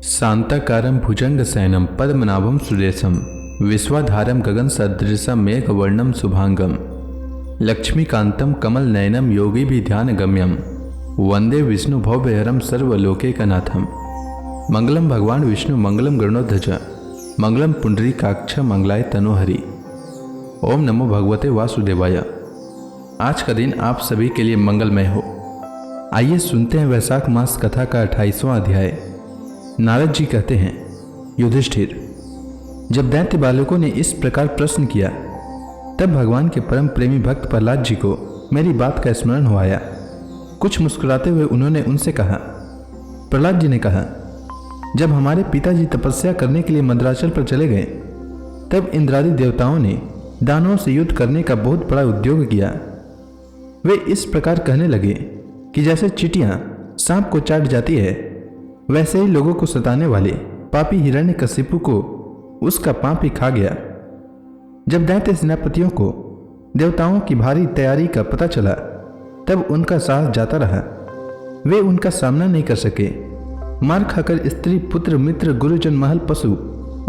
शांताकारं भुजंगशयनं पद्मनाभं सुरेशं विश्वाधारं गगनसदृशं मेघवर्णं शुभांगं लक्ष्मीकान्तं कमलनयनं योगिभिध्यानगम्यं वंदे विष्णुभवभयहरं सर्वलोकैकनाथं। मंगलम भगवान विष्णु मंगलम गरुड़ध्वज मंगलम पुंडरीकाक्ष मंगलाय तनोहरि। ओम नमो भगवते वासुदेवाय। आज का दिन आप सभी के लिए मंगलमय हो। आइए सुनते हैं वैशाख मास कथा का 28वां अध्याय। नारद जी कहते हैं, युधिष्ठिर, जब दैत्य बालकों ने इस प्रकार प्रश्न किया तब भगवान के परम प्रेमी भक्त प्रहलाद जी को मेरी बात का स्मरण हो आया। कुछ मुस्कुराते हुए उन्होंने उनसे कहा। प्रहलाद जी ने कहा, जब हमारे पिताजी तपस्या करने के लिए मंदराचल पर चले गए तब इंद्रादि देवताओं ने दानवों से युद्ध करने का बहुत बड़ा उद्योग किया। वे इस प्रकार कहने लगे कि जैसे चींटियां सांप को चाट जाती है, वैसे ही लोगों को सताने वाले पापी हिरण्यकशिपु को उसका पाप ही खा गया। जब दैत्य सेनापतियों को देवताओं की भारी तैयारी का पता चला तब उनका साहस जाता रहा। वे उनका सामना नहीं कर सके। मार खाकर स्त्री पुत्र मित्र गुरुजन महल पशु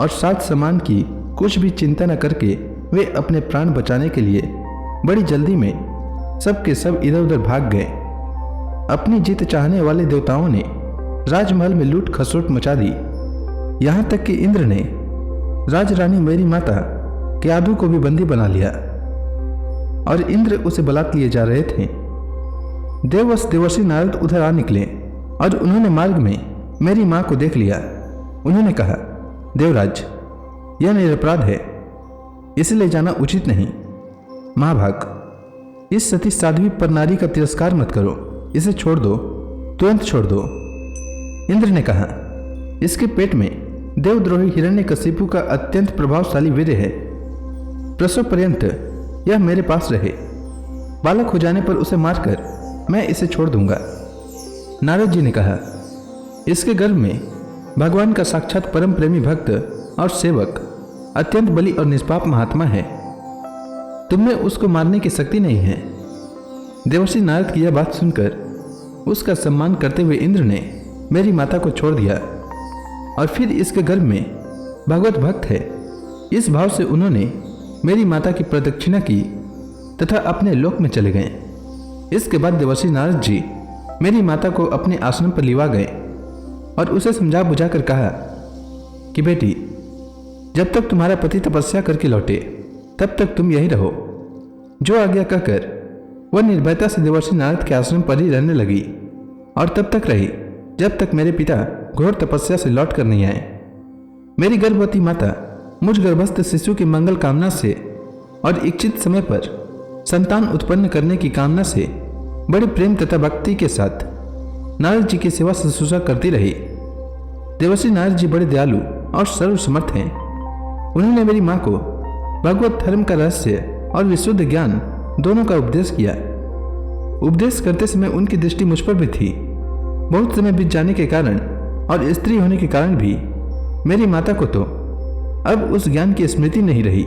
और साथ सामान की कुछ भी चिंता न करके वे अपने प्राण बचाने के लिए बड़ी जल्दी में सबके सब इधर उधर भाग गए। अपनी जीत चाहने वाले देवताओं ने राजमहल में लूट खसोट मचा दी। यहाँ तक कि इंद्र ने राजरानी मेरी माता क्यादु को भी बंदी बना लिया और इंद्र उसे बलात् लिए जा रहे थे। देववश देवर्षि नारद उधर आ निकले और उन्होंने मार्ग में मेरी माँ को देख लिया। उन्होंने कहा, देवराज, यह निरपराध है, इसे ले जाना उचित नहीं। महाभाग, इस सती साध्वी पर नारी का तिरस्कार मत करो, इसे छोड़ दो, तुरंत छोड़ दो। इंद्र ने कहा, इसके पेट में देवद्रोही हिरण्यकशिपु का अत्यंत प्रभावशाली वीर्य है। प्रसव पर्यंत यह मेरे पास रहे। बालक हो जाने पर उसे मारकर मैं इसे छोड़ दूंगा। नारद जी ने कहा, इसके गर्भ में भगवान का साक्षात परम प्रेमी भक्त और सेवक अत्यंत बली और निष्पाप महात्मा है। तुमने उसको मारने की शक्ति नहीं है। देवर्षि नारद की यह बात सुनकर उसका सम्मान करते हुए इंद्र ने मेरी माता को छोड़ दिया और फिर इसके गर्भ में भगवत भक्त है, इस भाव से उन्होंने मेरी माता की प्रदक्षिणा की तथा अपने लोक में चले गए। इसके बाद देवर्षि नारद जी मेरी माता को अपने आश्रम पर लिवा गए और उसे समझा बुझाकर कहा कि बेटी, जब तक तुम्हारा पति तपस्या करके लौटे तब तक तुम यही रहो। जो आज्ञा कहकर वह निर्भयता से देवर्षि नारद के आश्रम पर ही रहने लगी और तब तक रही जब तक मेरे पिता घोर तपस्या से लौट कर नहीं आए। मेरी गर्भवती माता मुझ गर्भस्थ शिशु की मंगल कामना से और इच्छित समय पर संतान उत्पन्न करने की कामना से बड़े प्रेम तथा भक्ति के साथ नारद जी की सेवा शुश्रूषा करती रही। देवर्षि नारद जी बड़े दयालु और सर्वसमर्थ हैं। उन्होंने मेरी माँ को भगवत धर्म का रहस्य और विशुद्ध ज्ञान दोनों का उपदेश किया। उपदेश करते समय उनकी दृष्टि मुझ पर भी थी। बहुत समय बीत जाने के कारण और स्त्री होने के कारण भी मेरी माता को तो अब उस ज्ञान की स्मृति नहीं रही,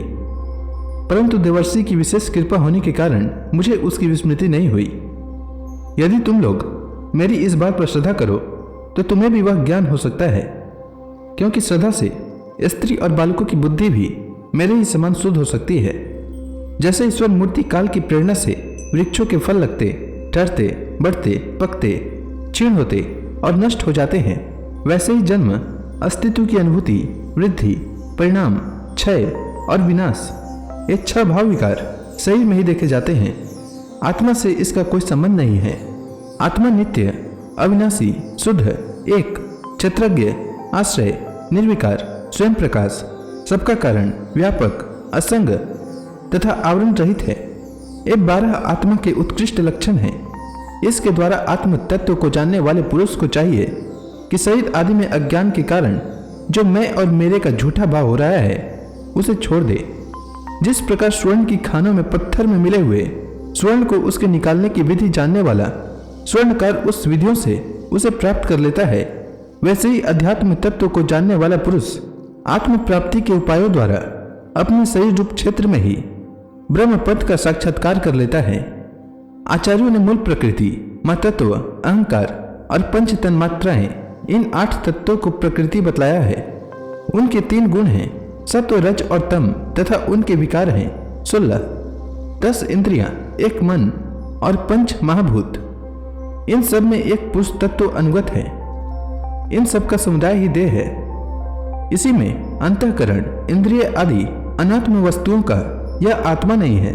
परंतु देवर्षि की विशेष कृपा होने के कारण मुझे उसकी विस्मृति नहीं हुई। यदि तुम लोग मेरी इस बात पर श्रद्धा करो तो तुम्हें भी वह ज्ञान हो सकता है, क्योंकि श्रद्धा से स्त्री और बालकों की बुद्धि भी मेरे ही समान शुद्ध हो सकती है। जैसे ईश्वर मूर्ति काल की प्रेरणा से वृक्षों के फल लगते, ठहरते, बढ़ते, पकते, क्षीण होते और नष्ट हो जाते हैं, वैसे ही जन्म, अस्तित्व की अनुभूति, वृद्धि, परिणाम, क्षय और विनाश, ये 6 भाव विकार शरीर में ही देखे जाते हैं। आत्मा से इसका कोई संबंध नहीं है। आत्मा नित्य, अविनाशी, शुद्ध, एक, क्षेत्रज्ञ, आश्रय, निर्विकार, स्वयं प्रकाश, सबका कारण, व्यापक, असंग तथा आवरण रहित है। ये 12 आत्मा के उत्कृष्ट लक्षण हैं। इसके द्वारा आत्म तत्व को जानने वाले पुरुष को चाहिए कि शरीर आदि में अज्ञान के कारण जो मैं और मेरे का झूठा भाव हो रहा है उसे छोड़ दे। जिस प्रकार स्वर्ण की खानों में पत्थर में मिले हुए स्वर्ण को उसके निकालने की विधि जानने वाला स्वर्णकार उस विधियों से उसे प्राप्त कर लेता है, वैसे ही अध्यात्म तत्व को जानने वाला पुरुष आत्म प्राप्ति के उपायों द्वारा अपने शरीर रूप क्षेत्र में ही ब्रह्म पद का साक्षात्कार कर लेता है। आचार्यों ने मूल प्रकृति, महतत्व, अहंकार और पंच तन्मात्राएं इन 8 तत्वों को प्रकृति बतलाया है। उनके 3 गुण हैं, सत्व, रज और तम, तथा उनके विकार हैं 16, 10 इंद्रियां, 1 मन और 5 महाभूत। इन सब में एक पुरुष तत्व अनुगत है। इन सब का समुदाय ही देह है। इसी में अंतःकरण, इंद्रिय आदि अनात्म वस्तुओं का यह आत्मा नहीं है।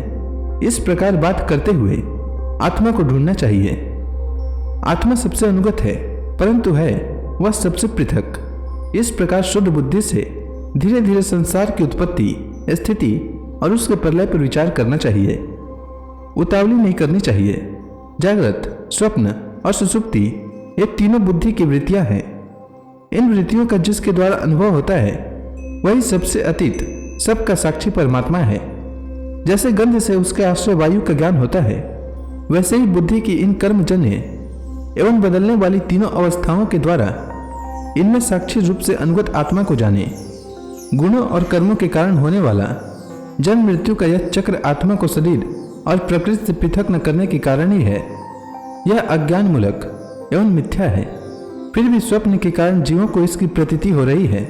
इस प्रकार बात करते हुए आत्मा को ढूंढना चाहिए। आत्मा सबसे अनुगत है, परंतु है वह सबसे पृथक। इस प्रकार शुद्ध बुद्धि से धीरे धीरे संसार की उत्पत्ति, स्थिति और उसके प्रलय पर विचार करना चाहिए। उतावली नहीं करनी चाहिए। जागृत, स्वप्न और सुषुप्ति ये तीनों बुद्धि की वृत्तियां हैं। इन वृत्तियों का जिसके द्वारा अनुभव होता है वही सबसे अतीत, सबका साक्षी परमात्मा है। जैसे गंध से उसके आश्रय वायु का ज्ञान होता है, वैसे ही बुद्धि की इन कर्मजन्य एवं बदलने वाली तीनों अवस्थाओं के द्वारा इनमें साक्षी रूप से अनुगत आत्मा को जाने। गुणों और कर्मों के कारण होने वाला जन्म मृत्यु का यह चक्र आत्मा को शरीर और प्रकृति से पृथक न करने के कारण ही है। यह अज्ञान मूलक एवं मिथ्या है। फिर भी स्वप्न के कारण जीवों को इसकी प्रतीति हो रही है।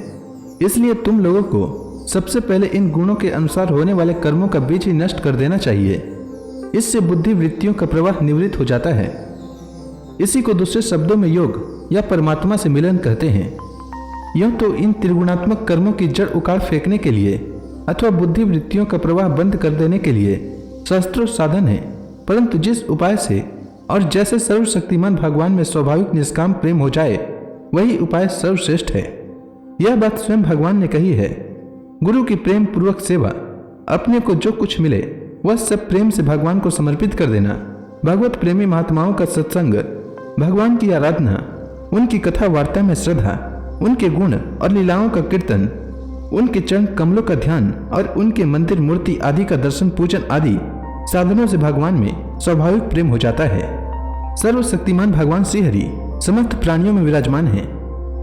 इसलिए तुम लोगों को सबसे पहले इन गुणों के अनुसार होने वाले कर्मों का बीज ही नष्ट कर देना चाहिए। इससे बुद्धि वृत्तियों का प्रवाह निवृत्त हो जाता है। इसी को दूसरे शब्दों में योग या परमात्मा से मिलन कहते हैं। यूं तो इन त्रिगुणात्मक कर्मों की जड़ उखाड़ फेंकने के लिए अथवा बुद्धि वृत्तियों का प्रवाह बंद कर देने के लिए शास्त्रों साधन है, परंतु जिस उपाय से और जैसे सर्वशक्तिमान भगवान में स्वाभाविक निष्काम प्रेम हो जाए वही उपाय सर्वश्रेष्ठ है। यह बात स्वयं भगवान ने कही है। गुरु की प्रेम पूर्वक सेवा, अपने को जो कुछ मिले वह सब प्रेम से भगवान को समर्पित कर देना, भगवत प्रेमी महात्माओं का सत्संग, भगवान की आराधना, उनकी कथा वार्ता में श्रद्धा, उनके गुण और लीलाओं का कीर्तन, उनके चरण कमलों का ध्यान और उनके मंदिर मूर्ति आदि का दर्शन पूजन आदि साधनों से भगवान में स्वाभाविक प्रेम हो जाता है। सर्वशक्तिमान भगवान श्रीहरि समस्त प्राणियों में विराजमान है।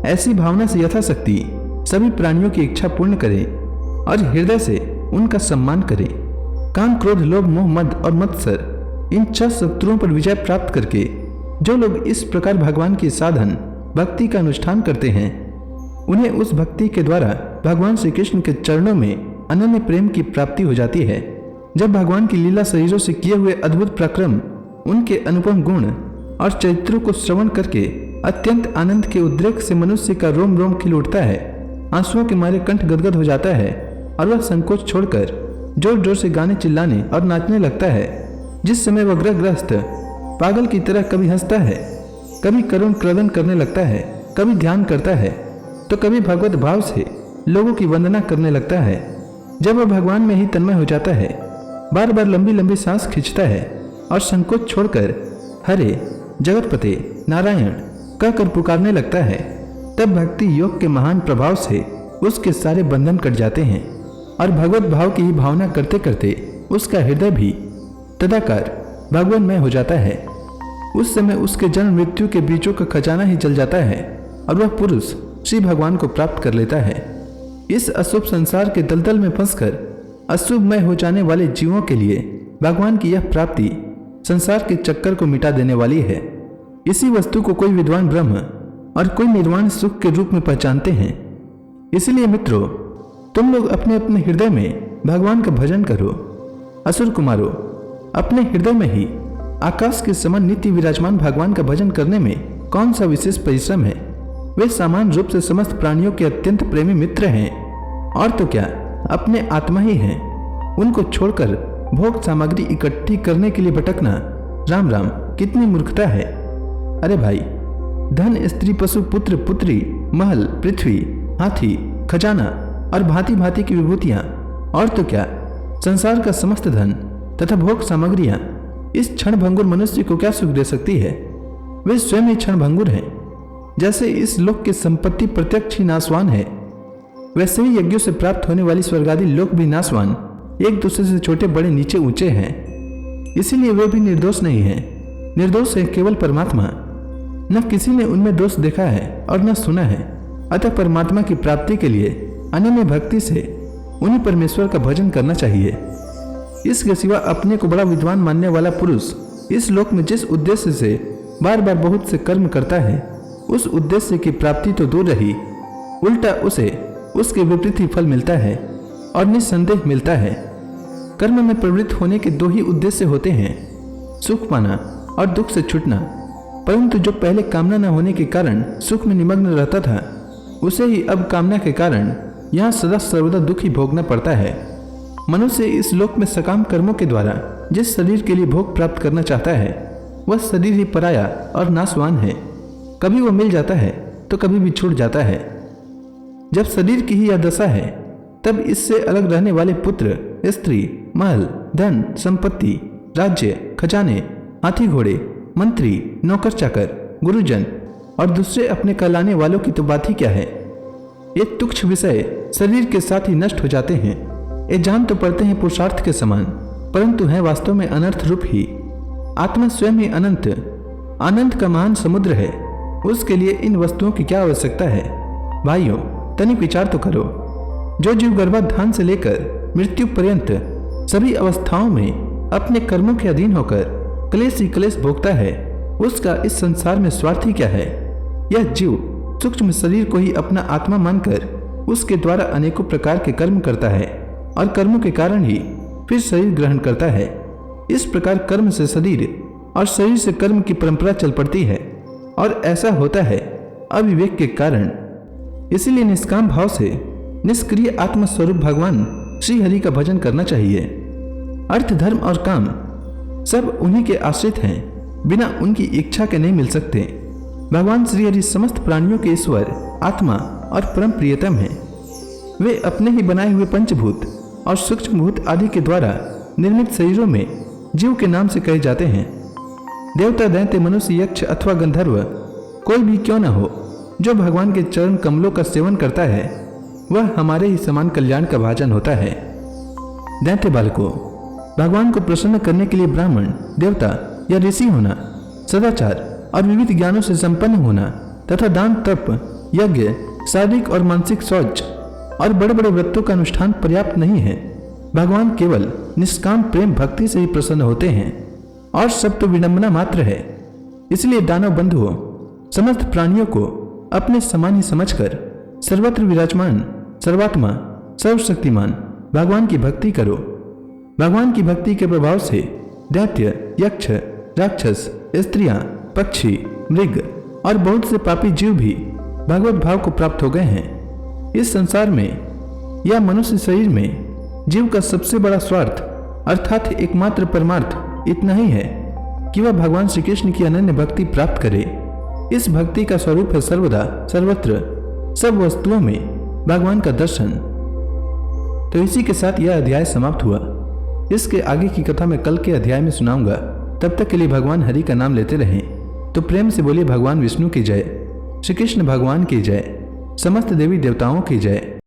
ऐसी भावना से यथाशक्ति सभी प्राणियों की इच्छा पूर्ण करे और हृदय से उनका सम्मान करे। काम, क्रोध, लोभ, मोह, मद और मत्सर इन 6 शत्रुओं पर विजय प्राप्त करके जो लोग इस प्रकार भगवान की साधन भक्ति का अनुष्ठान करते हैं उन्हें उस भक्ति के द्वारा भगवान श्री कृष्ण के चरणों में अनन्य प्रेम की प्राप्ति हो जाती है। जब भगवान की लीला शरीरों से किए हुए अद्भुत पराक्रम, उनके अनुपम गुण और चरित्रों को श्रवण करके अत्यंत आनंद के उद्रेक से मनुष्य का रोम रोम खिल उठता है, आंसुओं के मारे कंठ गदगद हो जाता है और वह संकोच छोड़कर जोर जोर से गाने, चिल्लाने और नाचने लगता है। जिस समय वह ग्रहग्रस्त पागल की तरह कभी हंसता है, कभी करुण क्रदन करने लगता है, कभी ध्यान करता है तो कभी भगवत भाव से लोगों की वंदना करने लगता है। जब वह भगवान में ही तन्मय हो जाता है, बार बार लंबी लंबी सांस खींचता है और संकोच छोड़कर हरे, जगतपते, नारायण कहकर पुकारने लगता है, तब भक्ति योग के महान प्रभाव से उसके सारे बंधन कट जाते हैं और भगवत भाव की ही भावना करते करते उसका हृदय भी तदाकार भगवानमय हो जाता है। उस समय उसके जन्म मृत्यु के बीचों का खजाना ही जल जाता है और वह पुरुष श्री भगवान को प्राप्त कर लेता है। इस अशुभ संसार के दलदल में फंसकर अशुभमय हो जाने वाले जीवों के लिए भगवान की यह प्राप्ति संसार के चक्कर को मिटा देने वाली है। इसी वस्तु को कोई विद्वान ब्रह्म और कोई निर्वाण सुख के रूप में पहचानते हैं। इसलिए मित्रों, तुम लोग अपने अपने हृदय में भगवान का भजन करो। असुर कुमारों, अपने हृदय में ही आकाश के समान नित्य विराजमान भगवान का भजन करने में कौन सा विशेष परिश्रम है। वे सामान्य रूप से समस्त प्राणियों के अत्यंत प्रेमी मित्र हैं और तो क्या अपने आत्मा ही हैं। उनको छोड़कर भोग सामग्री इकट्ठी करने के लिए भटकना, राम राम, कितनी मूर्खता है। अरे भाई, धन, स्त्री, पशु, पुत्र, पुत्री, महल, पृथ्वी, हाथी, खजाना और भांति भांति की विभूतियां और तो क्या संसार का समस्त धन तथा भोग सामग्रियां इस क्षण भंगुर मनुष्य को क्या सुख दे सकती है। वे स्वयं ही क्षण भंगुर हैं। जैसे इस लोक की संपत्ति प्रत्यक्ष ही नाशवान है, वैसे ही यज्ञों से प्राप्त होने वाली स्वर्गादि लोक भी नाशवान, एक दूसरे से छोटे बड़े नीचे ऊंचे हैं। इसीलिए वे भी निर्दोष नहीं हैं। निर्दोष है केवल परमात्मा। न किसी ने उनमें दोष देखा है और न सुना है। अतः परमात्मा की प्राप्ति के लिए अनन्य भक्ति से उन्हीं परमेश्वर का भजन करना चाहिए। इसके सिवा अपने को बड़ा विद्वान मानने वाला पुरुष इस लोक में जिस उद्देश्य से बार बार बहुत से कर्म करता है, उस उद्देश्य की प्राप्ति तो दूर रही, उल्टा उसे उसके विपरीत ही फल मिलता है और निस्संदेह मिलता है। कर्म में प्रवृत्त होने के दो ही उद्देश्य होते हैं, सुख पाना और दुख से छूटना। परंतु जो पहले कामना न होने के कारण सुख में निमग्न रहता था, उसे ही अब कामना के कारण यहाँ सदा सर्वदा दुख ही भोगना पड़ता है। मनुष्य इस लोक में सकाम कर्मों के द्वारा जिस शरीर के लिए भोग प्राप्त करना चाहता है, वह शरीर ही पराया और नाशवान है। कभी वह मिल जाता है तो कभी भी छूट जाता है। जब शरीर की ही यह दशा है, तब इससे अलग रहने वाले पुत्र, स्त्री, महल, धन, संपत्ति, राज्य, खजाने, हाथी घोड़े, मंत्री, नौकर चाकर, गुरुजन और दूसरे अपने कहलाने वालों की तो बात ही क्या है। ये तुच्छ विषय शरीर के साथ ही नष्ट हो जाते हैं। ये जान तो पड़ते हैं पुरुषार्थ के समान, परंतु हैं वास्तव में अनर्थ रूप ही। आत्मा स्वयं ही अनंत, आनंद का महान समुद्र है। उसके लिए इन वस्तुओं की क्या आवश्यकता है। भाइयों, तनिक विचार तो करो। जो जीव गर्भाधान से लेकर मृत्यु पर्यंत सभी अवस्थाओं में अपने कर्मों के अधीन होकर क्लेश ही क्लेश भोगता है, उसका इस संसार में स्वार्थ ही क्या है। यह जीव सूक्ष्म शरीर को ही अपना आत्मा मानकर उसके द्वारा अनेकों प्रकार के कर्म करता है और कर्मों के कारण ही फिर शरीर ग्रहण करता है। इस प्रकार कर्म से शरीर और शरीर से कर्म की परंपरा चल पड़ती है और ऐसा होता है अविवेक के कारण। इसीलिए निष्काम भाव से निष्क्रिय आत्मस्वरूप भगवान श्री हरि का भजन करना चाहिए। अर्थ, धर्म और काम सब उन्हीं के आश्रित हैं, बिना उनकी इच्छा के नहीं मिल सकते। भगवान श्री हरि समस्त प्राणियों के ईश्वर, आत्मा और परम प्रियतम हैं। वे अपने ही बनाए हुए पंचभूत और सूक्ष्मभूत आदि के द्वारा निर्मित शरीरों में जीव के नाम से कहे जाते हैं। देवता, दैत्य, मनुष्य, यक्ष अथवा गंधर्व कोई भी क्यों न हो, जो भगवान के चरण कमलों का सेवन करता है, वह हमारे ही समान कल्याण का भाजन होता है। दैत्य बालकों, भगवान को प्रसन्न करने के लिए ब्राह्मण, देवता या ऋषि होना, सदाचार और विविध ज्ञानों से संपन्न होना तथा दान, तप, यज्ञ, शारीरिक और मानसिक शौच और बड़े बड़े व्रतों का अनुष्ठान पर्याप्त नहीं है। भगवान केवल निष्काम प्रेम भक्ति से ही प्रसन्न होते हैं और सब तो विडंबना मात्र है। इसलिए दानव बंधुओं, समस्त प्राणियों को अपने समान ही समझकर सर्वत्र विराजमान सर्वात्मा सर्वशक्तिमान भगवान की भक्ति करो। भगवान की भक्ति के प्रभाव से दैत्य, यक्ष, राक्षस, स्त्रियां, पक्षी, मृग और बहुत से पापी जीव भी भगवत भाव को प्राप्त हो गए हैं। इस संसार में या मनुष्य शरीर में जीव का सबसे बड़ा स्वार्थ अर्थात एकमात्र परमार्थ इतना ही है कि वह भगवान श्री कृष्ण की अनन्य भक्ति प्राप्त करे। इस भक्ति का स्वरूप है सर्वदा सर्वत्र सब वस्तुओं में भगवान का दर्शन। तो इसी के साथ यह अध्याय समाप्त हुआ। इसके आगे की कथा मैं कल के अध्याय में सुनाऊंगा। तब तक के लिए भगवान हरि का नाम लेते रहें। तो प्रेम से बोलिए भगवान विष्णु की जय, श्री कृष्ण भगवान की जय, समस्त देवी देवताओं की जय।